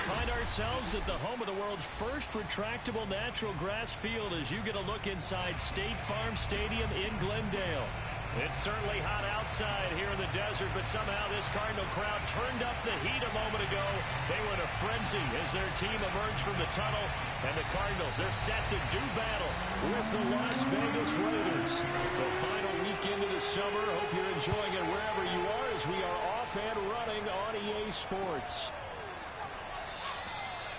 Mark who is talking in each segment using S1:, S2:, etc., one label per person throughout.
S1: find ourselves at the home of the world's first retractable natural grass field as you get a look inside State Farm Stadium in Glendale. It's certainly hot outside here in the desert, but somehow this Cardinal crowd turned up the heat a moment ago. They were in a frenzy as their team emerged from the tunnel, and the Cardinals, they're set to do battle with the Las Vegas Raiders. The final weekend of the summer. Hope you're enjoying it wherever you are as we are off and running on EA Sports.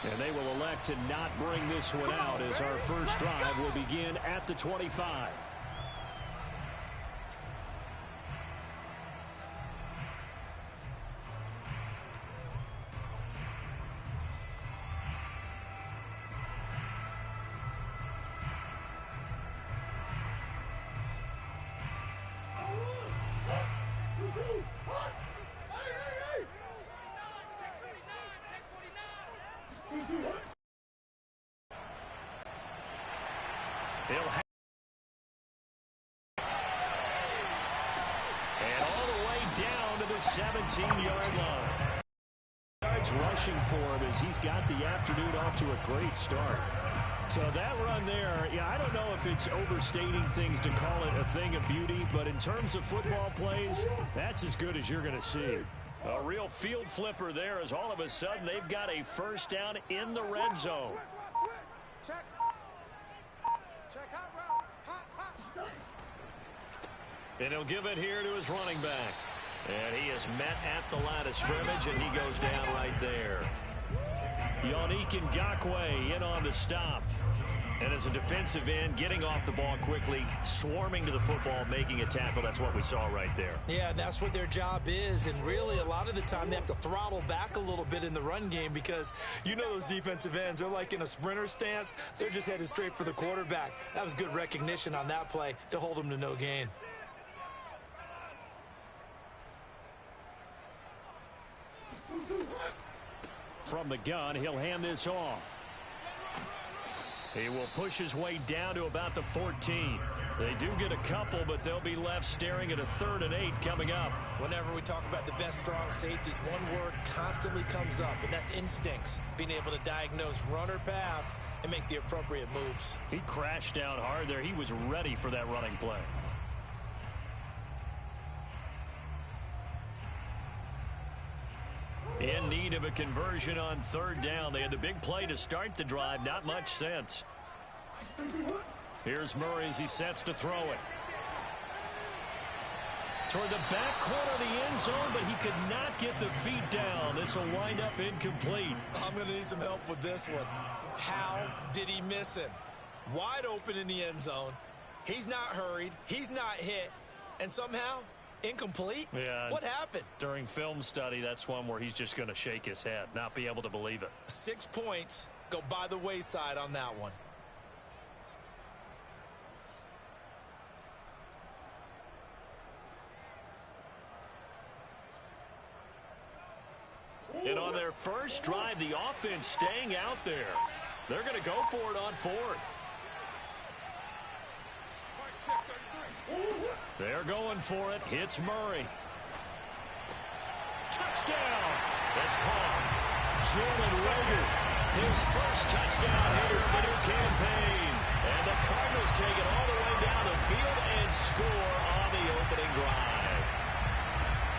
S1: And they will elect to not bring this one out as our first drive will begin at the 25. And all the way down to the 17-yard line. Yards rushing for him as he's got the afternoon off to a great start. So that run there, yeah, I don't know if it's overstating things to call it a thing of beauty, but in terms of football plays, that's as good as you're going to see. A real field flipper there as all of a sudden they've got a first down in the red zone. And he'll give it here to his running back. And he is met at the line of scrimmage, and he goes down right there. Yannick Ngakoue in on the stop. And as a defensive end, getting off the ball quickly, swarming to the football, making a tackle. That's what we saw right there.
S2: Yeah, that's what their job is. And really, a lot of the time, they have to throttle back a little bit in the run game because you know those defensive ends, they're like in a sprinter stance. They're just headed straight for the quarterback. That was good recognition on that play to hold them to no gain.
S1: From the gun, he'll hand this off. He will push his way down to about the 14. They do get a couple, but they'll be left staring at a 3rd and 8 coming up.
S2: Whenever we talk about the best strong safeties, one word constantly comes up, and that's instincts. Being able to diagnose run or pass and make the appropriate moves.
S1: He crashed down hard there. He was ready for that running play. In need of a conversion on 3rd down. They had the big play to start the drive. Not much sense. Here's Murray as he sets to throw it. Toward the back corner of the end zone, but he could not get the feet down. This will wind up incomplete.
S2: I'm going to need some help with this one. How did he miss him? Wide open in the end zone. He's not hurried. He's not hit. And somehow... incomplete?
S1: Yeah.
S2: What happened?
S1: During film study, that's one where he's just going to shake his head, not be able to believe it.
S2: 6 points go by the wayside on that one.
S1: And on their first drive, the offense staying out there. They're going to go for it on 4th. They're going for it. Hits Murray. Touchdown. That's caught. Jalen Rager, his first touchdown here of the new campaign. And the Cardinals take it all the way down the field and score on the opening drive.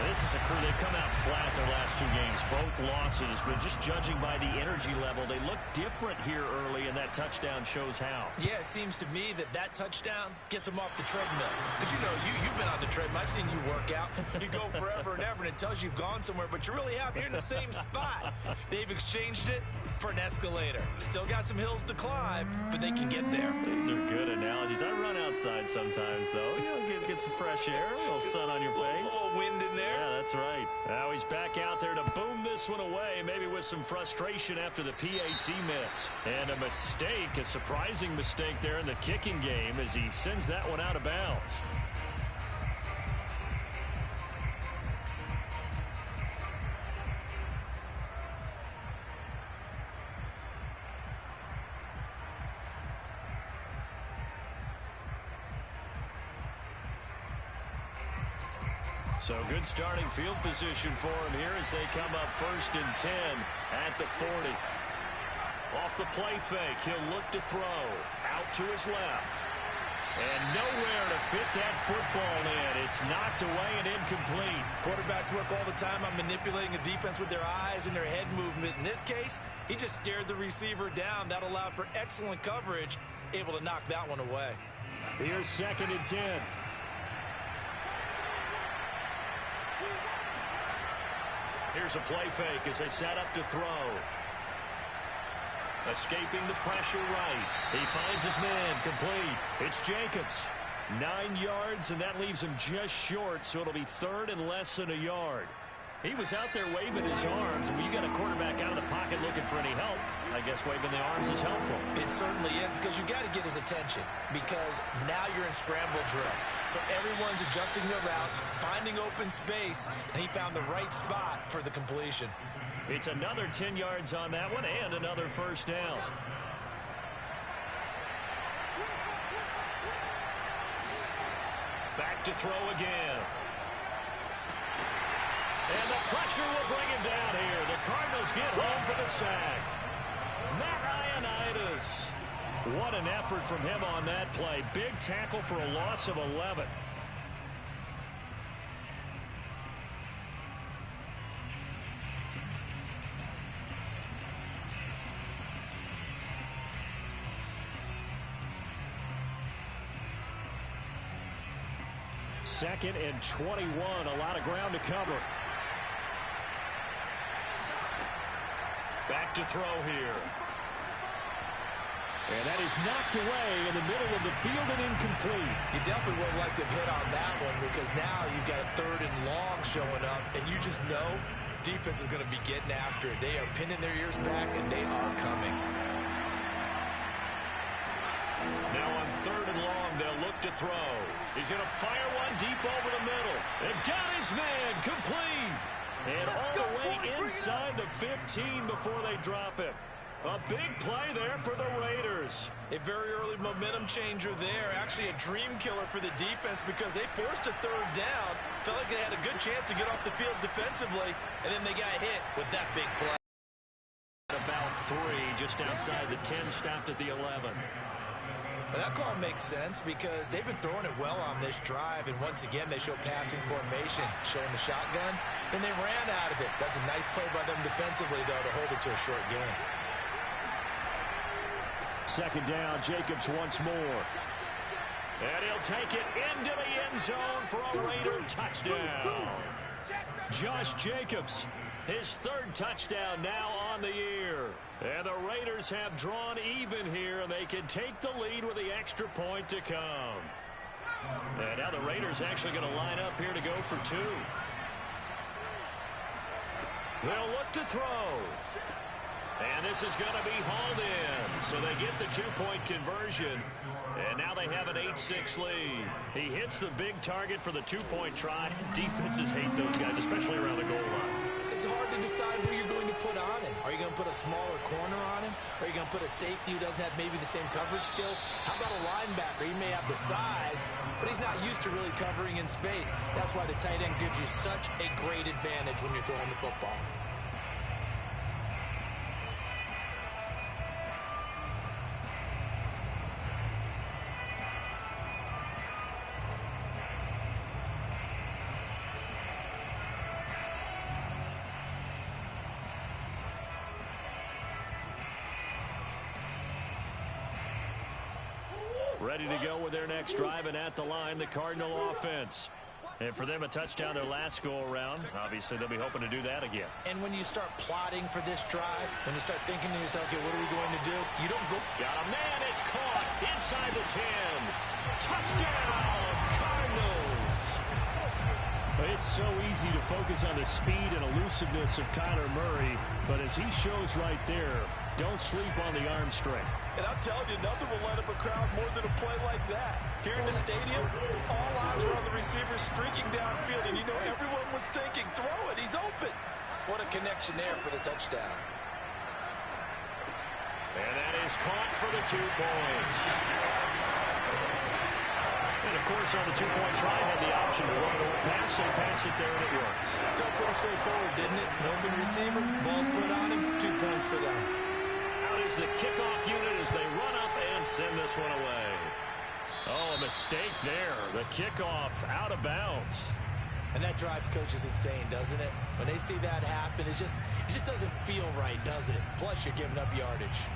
S1: This is a crew. They've come out flat their last 2 games, both losses, but just judging by the energy level, they look different here early, and that touchdown shows how.
S2: Yeah, it seems to me that touchdown gets them off the treadmill. Because, you know, you've been on the treadmill. I've seen you work out. You go forever and ever, and it tells you you've gone somewhere, but you really have. You're in the same spot. They've exchanged it for an escalator. Still got some hills to climb, but they can get there.
S1: These are good analogies. I run outside sometimes, though. You know, get some fresh air, a little sun on your face.
S2: A little wind in there.
S1: Yeah, that's right. Now he's back out there to boom this one away, maybe with some frustration after the PAT miss. And a mistake, a surprising mistake there in the kicking game as he sends that one out of bounds. So good starting field position for him here as they come up 1st and 10 at the 40. Off the play fake, he'll look to throw. Out to his left. And nowhere to fit that football in. It's knocked away and incomplete.
S2: Quarterbacks work all the time on manipulating a defense with their eyes and their head movement. In this case, he just stared the receiver down. That allowed for excellent coverage, able to knock that one away.
S1: Here's 2nd and 10. Here's a play fake as they set up to throw. Escaping the pressure right. He finds his man complete. It's Jacobs. 9 yards, and that leaves him just short, so it'll be 3rd and less than a yard. He was out there waving his arms. When you got a quarterback out of the pocket looking for any help, I guess waving the arms is helpful.
S2: It certainly is, because you got to get his attention, because now you're in scramble drill. So everyone's adjusting their routes, finding open space, and he found the right spot for the completion.
S1: It's another 10 yards on that one and another 1st down. Back to throw again. And the pressure will bring him down here. The Cardinals get home for the sack. Matt Ioannidis. What an effort from him on that play. Big tackle for a loss of 11. Second and 21, a lot of ground to cover. Back to throw here. And that is knocked away in the middle of the field and incomplete.
S2: You definitely would like to have hit on that one, because now you've got a 3rd and long showing up, and you just know defense is going to be getting after it. They are pinning their ears back, and they are coming.
S1: Now on 3rd and long, they'll look to throw. He's going to fire one deep over the middle. They've got his man complete. And all the way inside the 15 before they drop him. A big play there for the Raiders.
S2: A very early momentum changer there. Actually a dream killer for the defense, because they forced a 3rd down. Felt like they had a good chance to get off the field defensively, and then they got hit with that big play.
S1: About 3, just outside the 10, stopped at the 11.
S2: But that call makes sense, because they've been throwing it well on this drive, and once again they show passing formation, showing the shotgun. Then they ran out of it. That's a nice play by them defensively, though, to hold it to a short game.
S1: 2nd down, Jacobs once more. And he'll take it into the end zone for a Raider touchdown. Josh Jacobs, his 3rd touchdown now on the year. And the Raiders have drawn even here, and they can take the lead with the extra point to come. And now the Raiders actually going to line up here to go for 2. They'll look to throw. And this is going to be hauled in. So they get the 2-point conversion. And now they have an 8-6 lead. He hits the big target for the 2-point try. Defenses hate those guys, especially around the goal line.
S2: It's hard to decide who you're going to put on him. Are you going to put a smaller corner on him? Or are you going to put a safety who doesn't have maybe the same coverage skills? How about a linebacker? He may have the size, but he's not used to really covering in space. That's why the tight end gives you such a great advantage when you're throwing the football.
S1: Ready to go with their next drive, and at the line, the Cardinal offense. And for them, a touchdown their last go-around. Obviously, they'll be hoping to do that again.
S2: And when you start plotting for this drive, when you start thinking to yourself, okay, what are we going to do? You don't go.
S1: Got a man, it's caught inside the 10. Touchdown, Cardinals. It's so easy to focus on the speed and elusiveness of Kyler Murray, but as he shows right there, don't sleep on the arm strength.
S2: And I'm telling you, nothing will light up a crowd more than a play like that. Here in the stadium, all eyes were on the receiver streaking downfield, and you know everyone was thinking, throw it, he's open. What a connection there for the touchdown.
S1: And that is caught for the 2 points. And, of course, on the two-point try, had the option to run or pass. They pass it there, and it works.
S2: Felt pretty straightforward, didn't it? An open receiver, ball's put on him, 2 points for them.
S1: Out is the kickoff unit as they run up and send this one away. Oh, a mistake there. The kickoff out of bounds.
S2: And that drives coaches insane, doesn't it? When they see that happen, it just doesn't feel right, does it? Plus, you're giving up yardage.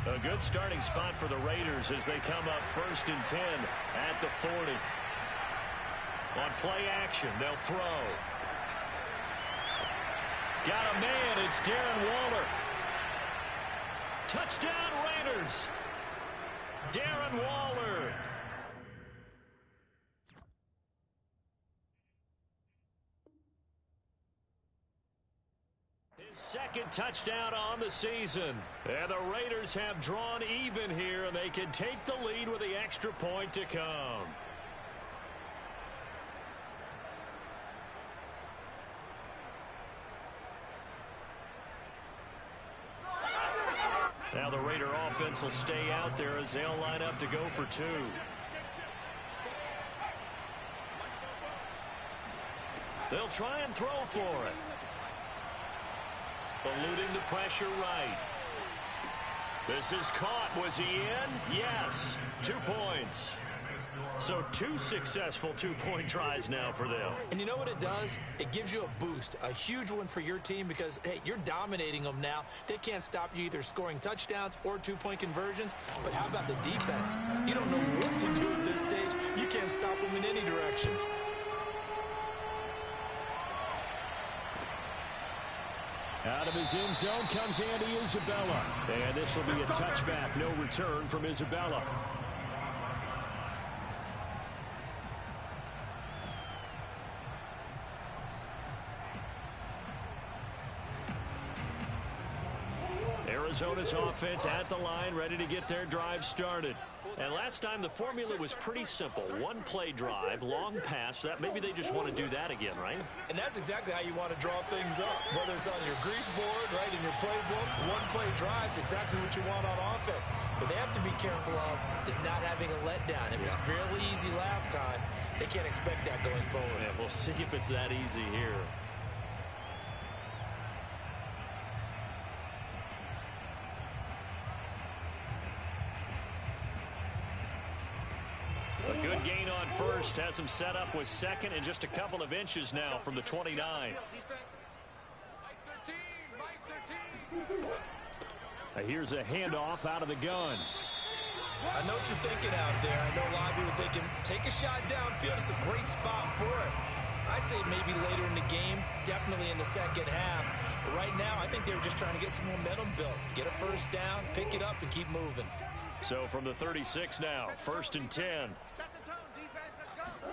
S1: A good starting spot for the Raiders as they come up 1st and 10 at the 40. On play action, they'll throw. Got a man, it's Darren Waller. Touchdown Raiders. Darren Waller. His second touchdown on the season. And the Raiders have drawn even here, and they can take the lead with the extra point to come. Now the Raider offense will stay out there as they'll line up to go for 2. They'll try and throw for it. Eluding the pressure right. This is caught. Was he in? Yes. 2 points. So 2 successful two-point tries now for them.
S2: And you know what it does? It gives you a boost, a huge one for your team because, hey, you're dominating them now. They can't stop you either scoring touchdowns or two-point conversions. But how about the defense? You don't know what to do at this stage. You can't stop them in any direction.
S1: Out of his end zone comes Andy Isabella. And this will be a touchback. No return from Isabella. Arizona's offense at the line, ready to get their drive started. And last time the formula was pretty simple. 1-play drive, long pass. That maybe they just want to do that again, right?
S2: And that's exactly how you want to draw things up. Whether it's on your grease board, right, in your playbook, 1-play drive's exactly what you want on offense. What they have to be careful of is not having a letdown. It was fairly easy last time. They can't expect that going forward.
S1: Yeah, we'll see if it's that easy here. A good gain on first, has him set up with second and just a couple of inches now from the 29. Here's a handoff out of the gun.
S2: I know what you're thinking out there. I know a lot of you are thinking, take a shot downfield. It's a great spot for it. I'd say maybe later in the game, definitely in the second half. But right now, I think they were just trying to get some momentum built. Get a first down, pick it up, and keep moving.
S1: So from the 36 now, 1st and 10.
S3: Set the tone, defense, let's go.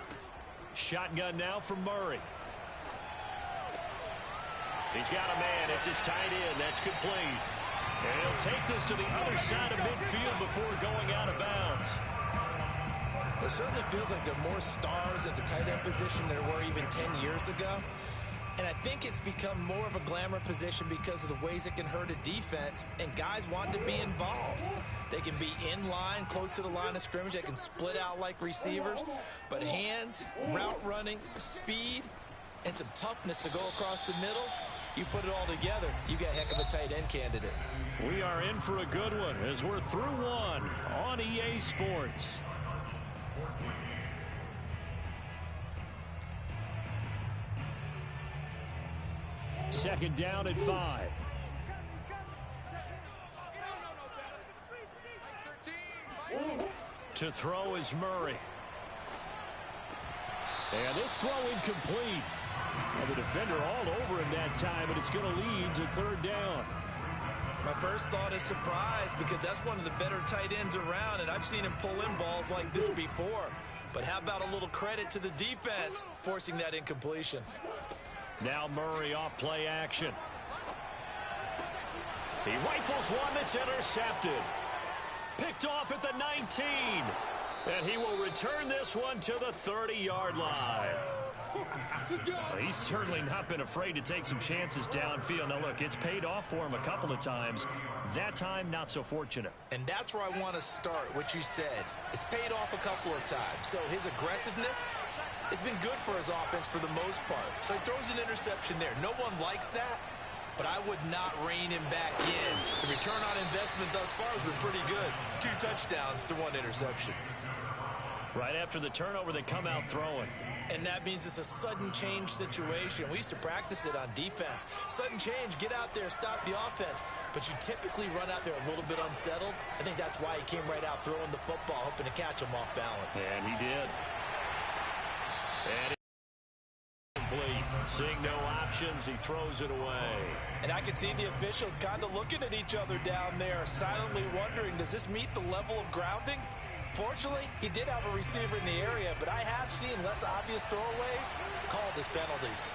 S1: Shotgun now from Murray. He's got a man. It's his tight end. That's complete. And he'll take this to the other side of midfield before going out of bounds.
S2: It certainly feels like there are more stars at the tight end position than there were even 10 years ago. And I think it's become more of a glamour position because of the ways it can hurt a defense, and guys want to be involved. They can be in line, close to the line of scrimmage. They can split out like receivers. But hands, route running, speed, and some toughness to go across the middle, you put it all together, you got a heck of a tight end candidate.
S1: We are in for a good one as we're through one on EA Sports. Second down at 5. To throw is Murray. And this throw incomplete. Well, the defender all over him that time, and it's going to lead to 3rd down.
S2: My first thought is surprise because that's one of the better tight ends around, and I've seen him pull in balls like this before. But how about a little credit to the defense forcing that incompletion?
S1: Now Murray off play action. He rifles one that's intercepted. Picked off at the 19. And he will return this one to the 30-yard line. Well, he's certainly not been afraid to take some chances downfield. Now, look, it's paid off for him a couple of times. That time, not so fortunate.
S2: And that's where I want to start, what you said. It's paid off a couple of times. So his aggressiveness has been good for his offense for the most part. So he throws an interception there. No one likes that, but I would not rein him back in. The return on investment thus far has been pretty good. 2 touchdowns to 1 interception.
S1: Right after the turnover, they come out throwing.
S2: And that means it's a sudden change situation. We used to practice it on defense. Sudden change, get out there, stop the offense. But you typically run out there a little bit unsettled. I think that's why he came right out throwing the football, hoping to catch him off balance.
S1: And he did. And it's complete. Seeing no options, he throws it away.
S2: And I can see the officials kind of looking at each other down there, silently wondering, does this meet the level of grounding? Fortunately, he did have a receiver in the area, but I have seen less obvious throwaways called as penalties.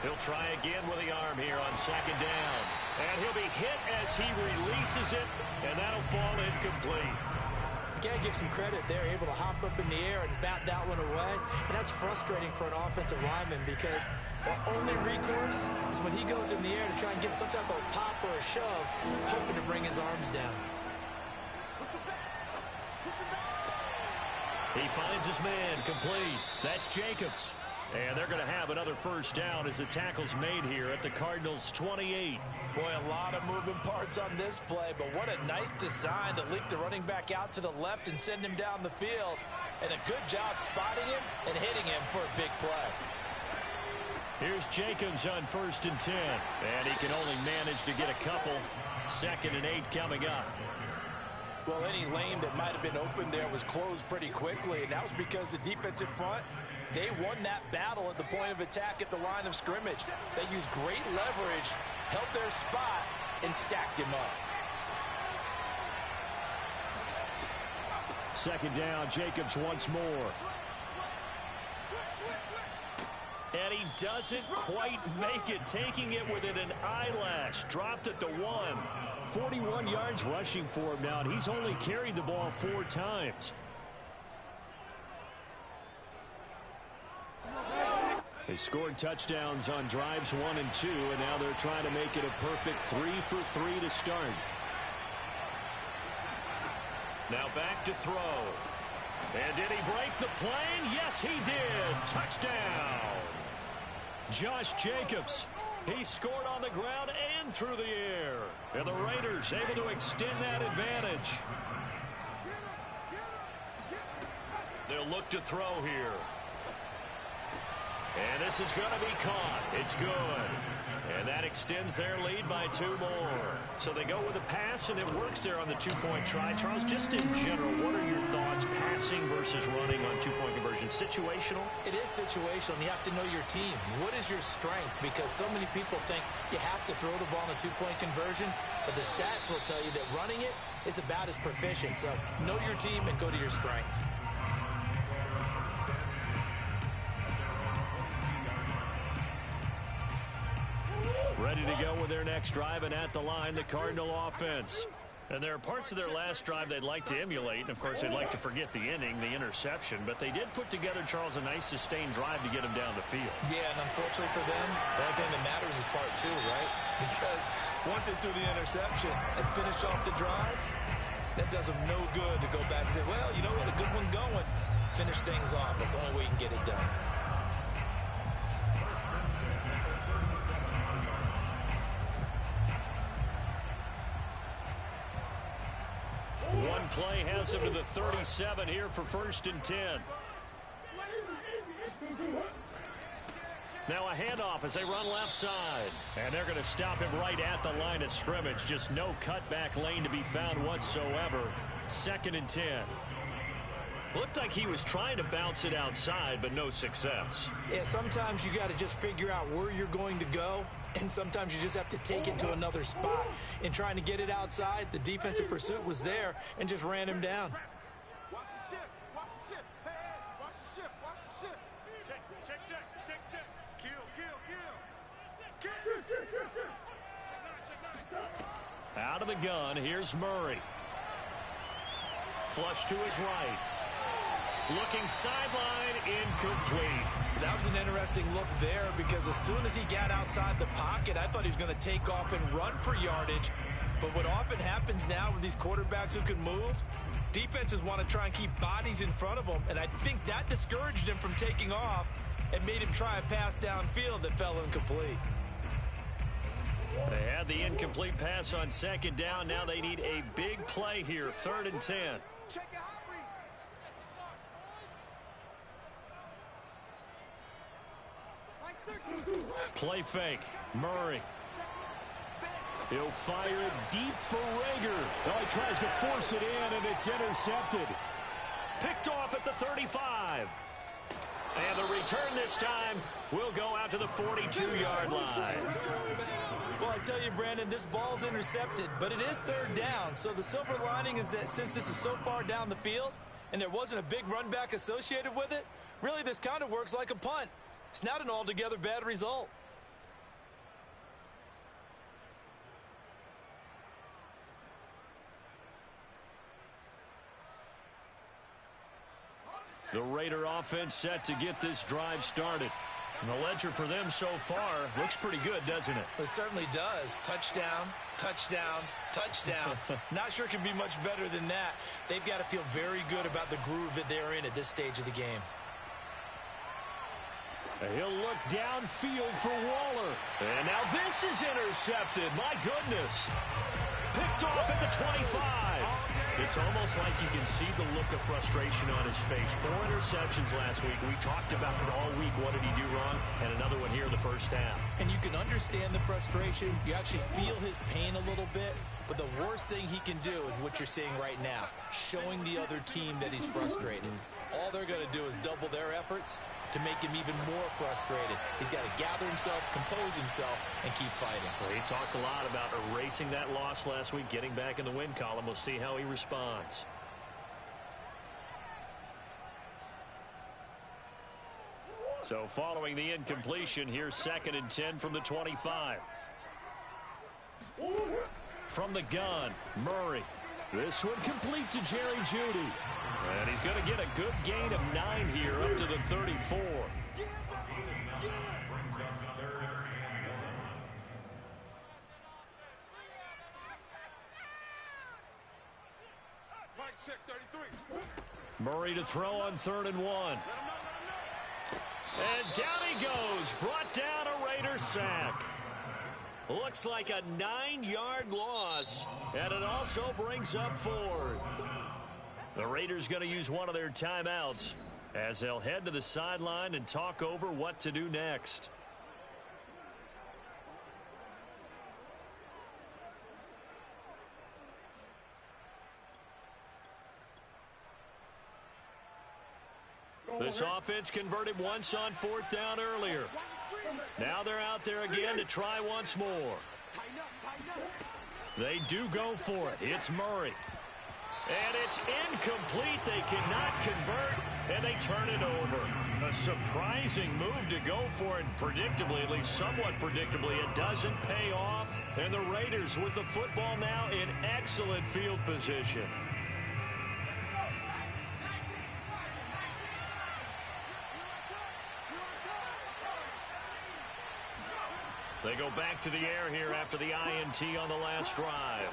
S1: He'll try again with the arm here on 2nd down. And he'll be hit as he releases it, and that'll fall incomplete.
S2: You gotta give some credit there, able to hop up in the air and bat that one away. And that's frustrating for an offensive lineman because the only recourse is when he goes in the air to try and give some type of pop or a shove, hoping to bring his arms down.
S1: He finds his man complete. That's Jacobs. And they're going to have another first down as the tackle's made here at the Cardinals' 28.
S2: Boy, a lot of moving parts on this play, but what a nice design to leak the running back out to the left and send him down the field. And a good job spotting him and hitting him for a big play.
S1: Here's Jacobs on 1st and 10. And he can only manage to get a couple. 2nd and 8 coming up.
S2: Well, any lane that might have been open there was closed pretty quickly, and that was because the defensive front, they won that battle at the point of attack at the line of scrimmage. They used great leverage, held their spot, and stacked him up.
S1: 2nd down, Jacobs once more. And he doesn't quite make it, taking it within an eyelash. Dropped at the 1. 41 yards rushing for him now, and he's only carried the ball 4 times. They scored touchdowns on drives 1 and 2, and now they're trying to make it a perfect 3 for 3 to start. Now back to throw. And did he break the plane? Yes, he did. Touchdown. Josh Jacobs. He scored on the ground and through the air. And the Raiders able to extend that advantage. They'll look to throw here. And this is going to be caught. It's good. And that extends their lead by 2 more. So they go with a pass, and it works there on the 2-point try. Charles, just in general, what are your thoughts passing versus running on 2-point conversion? Situational?
S2: It is situational. You have to know your team. What is your strength? Because so many people think you have to throw the ball in a 2-point conversion, but the stats will tell you that running it is about as proficient. So know your team and go to your strength.
S1: Ready to go with their next drive, and at the line, the Cardinal offense. And there are parts of their last drive they'd like to emulate. And, of course, they'd like to forget the inning, the interception. But they did put together, Charles, a nice sustained drive to get him down the field.
S2: Yeah, and unfortunately for them, the only thing that matters is part 2, right? Because once they threw the interception and finished off the drive, that does them no good to go back and say, well, you know, we had a good one going. Finish things off. That's the only way you can get it done.
S1: One play has him to the 37 here for 1st and 10. Now a handoff as they run left side. And they're going to stop him right at the line of scrimmage. Just no cutback lane to be found whatsoever. 2nd and 10. Looked like he was trying to bounce it outside, but no success.
S2: Yeah, sometimes you got to just figure out where you're going to go, and sometimes you just have to take it to another spot. In trying to get it outside, the defensive pursuit was there and just ran him down.
S3: Watch the ship. Watch the ship. Hey, hey, watch the ship. Watch the ship. Check, check, check, check, check. Kill, kill, kill. Kill. Check 9.
S1: Out of the gun, here's Murray. Flush to his right. Looking sideline, incomplete.
S2: That was an interesting look there because as soon as he got outside the pocket, I thought he was going to take off and run for yardage. But what often happens now with these quarterbacks who can move, defenses want to try and keep bodies in front of them, and I think that discouraged him from taking off and made him try a pass downfield that fell incomplete.
S1: They had the incomplete pass on second down. Now they need a big play here, 3rd and 10.
S3: Check your hot read.
S1: Play fake. Murray. He'll fire it deep for Rager. Well, he tries to force it in, and it's intercepted. Picked off at the 35. And the return this time will go out to the 42-yard line.
S2: Well, I tell you, Brandon, this ball's intercepted, but it is 3rd down. So the silver lining is that since this is so far down the field and there wasn't a big run back associated with it, really this kind of works like a punt. It's not an altogether bad result.
S1: The Raider offense set to get this drive started. And the ledger for them so far looks pretty good, doesn't it?
S2: It certainly does. Touchdown, touchdown, touchdown. Not sure it can be much better than that. They've got to feel very good about the groove that they're in at this stage of the game.
S1: He'll look downfield for Waller. And now this is intercepted. My goodness. Picked off at the 25. It's almost like you can see the look of frustration on his face. 4 interceptions last week. We talked about it all week. What did he do wrong? And another one here in the first half.
S2: And you can understand the frustration. You actually feel his pain a little bit. But the worst thing he can do is what you're seeing right now, showing the other team that he's frustrated. All they're going to do is double their efforts to make him even more frustrated. He's got to gather himself, compose himself, and keep fighting.
S1: Well, he talked a lot about erasing that loss last week, getting back in the win column. We'll see how he responds. So following the incompletion, here's 2nd and 10 from the 25. From the gun, Murray. This one complete to Jerry Jeudy. And he's going to get a good gain of 9 here up to the 34.
S3: Mike, check 33.
S1: Murray to throw on 3rd and 1. And down he goes. Brought down a Raider sack. Looks like a 9-yard loss. And it also brings up 4th. The Raiders going to use one of their timeouts as they'll head to the sideline and talk over what to do next. This offense converted once on 4th down earlier. Now they're out there again to try once more. They do go for it. It's Murray. And it's incomplete. They cannot convert, and they turn it over. A surprising move to go for it. Predictably, at least somewhat predictably, it doesn't pay off. And the Raiders with the football now in excellent field position. They go back to the air here after the INT on the last drive.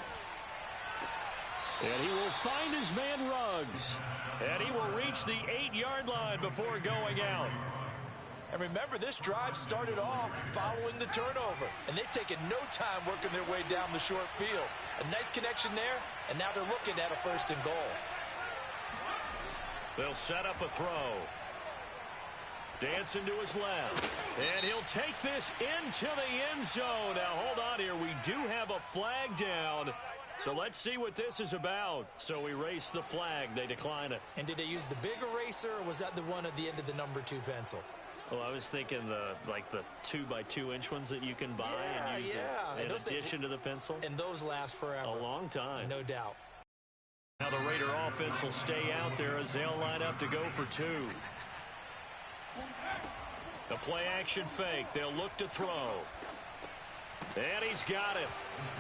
S1: And he will find his man Ruggs. And he will reach the 8-yard line before going out.
S2: And remember, this drive started off following the turnover. And they've taken no time working their way down the short field. A nice connection there, and now they're looking at a 1st and goal.
S1: They'll set up a throw. Dancing to his left. And he'll take this into the end zone. Now, hold on here. We do have a flag down. So let's see what this is about. So erase the flag. They decline it.
S2: And did they use the big eraser, or was that the one at the end of the number 2 pencil?
S1: Well, I was thinking the 2x2-inch ones that you can buy and use in addition to the pencil.
S2: And those last forever.
S1: A long time.
S2: No doubt.
S1: Now the Raider offense will stay out there as they'll line up to go for 2. The play-action fake. They'll look to throw. And he's got it.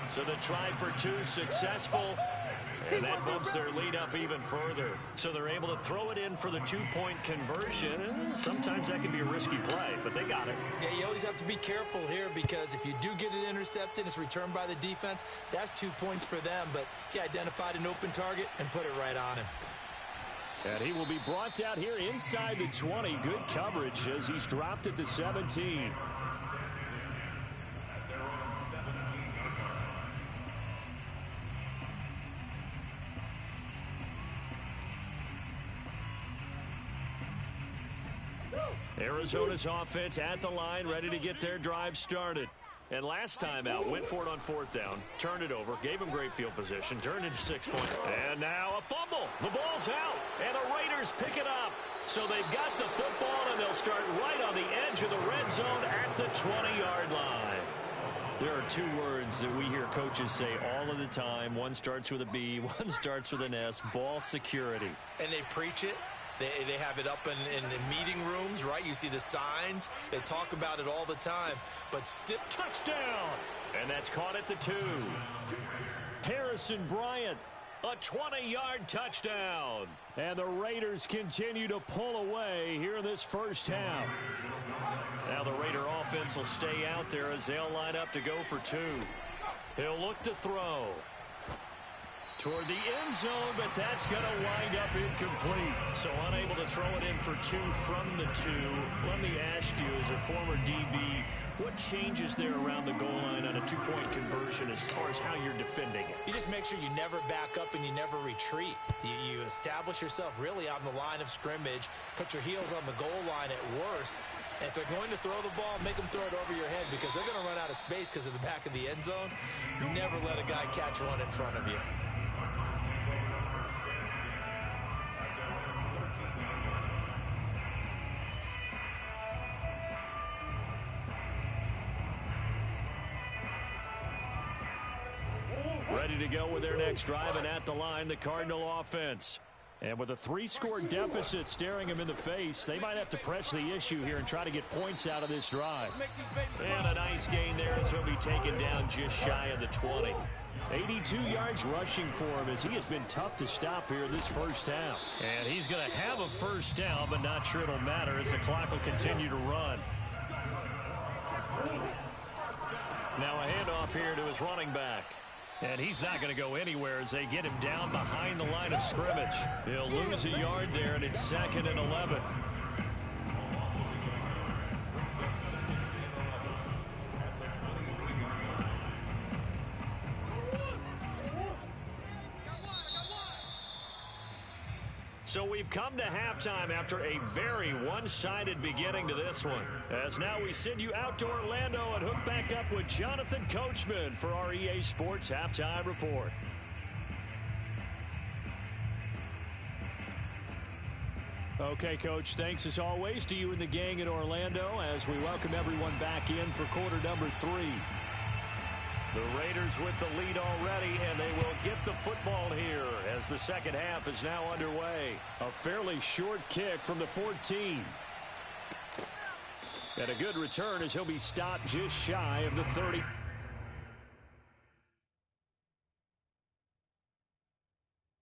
S1: So the try for 2 successful. And that bumps their lead up even further. So they're able to throw it in for the two-point conversion. Sometimes that can be a risky play, but they got it.
S2: Yeah, you always have to be careful here because if you do get it intercepted, it's returned by the defense, that's 2 points for them. But he identified an open target and put it right on him.
S1: And he will be brought out here inside the 20. Good coverage as he's dropped at the 17. Arizona's offense at the line, ready to get their drive started. And last time out, went for it on fourth down, turned it over, gave him great field position, turned into 6 points. And now a fumble. The ball's out, and the Raiders pick it up. So they've got the football, and they'll start right on the edge of the red zone at the 20-yard line. There are two words that we hear coaches say all of the time. One starts with a B, one starts with an S, ball security.
S2: And they preach it. They have it up in meeting rooms, right? You see the signs. They talk about it all the time. But still,
S1: touchdown! And that's caught at the 2. Harrison Bryant, a 20-yard touchdown. And the Raiders continue to pull away here in this first half. Now the Raider offense will stay out there as they'll line up to go for 2. He'll look to throw toward the end zone, but that's going to wind up incomplete. So unable to throw it in for 2 from the 2. Let me ask you, as a former DB, what changes there around the goal line on a 2-point conversion as far as how you're defending it?
S2: You just make sure you never back up and you never retreat. You establish yourself really on the line of scrimmage, put your heels on the goal line at worst. And if they're going to throw the ball, make them throw it over your head because they're going to run out of space because of the back of the end zone. Never let a guy catch one in front of you.
S1: Ready to go with their next drive, and at the line, the Cardinal offense. And with a 3-score deficit staring them in the face, they might have to press the issue here and try to get points out of this drive. And a nice gain there as he'll be taken down just shy of the 20. 82 yards rushing for him as he has been tough to stop here this first half. And he's going to have a first down, but not sure it'll matter as the clock will continue to run. Now a handoff here to his running back. And he's not going to go anywhere as they get him down behind the line of scrimmage. He'll lose a yard there, and it's 2nd and 11. So we've come to halftime after a very one-sided beginning to this one. As now we send you out to Orlando and hook back up with Jonathan Coachman for our EA Sports Halftime Report. Okay, Coach, thanks as always to you and the gang in Orlando as we welcome everyone back in for quarter number 3. The Raiders with the lead already, and they will get the football here as the second half is now underway. A fairly short kick from the 14. And a good return as he'll be stopped just shy of the 30.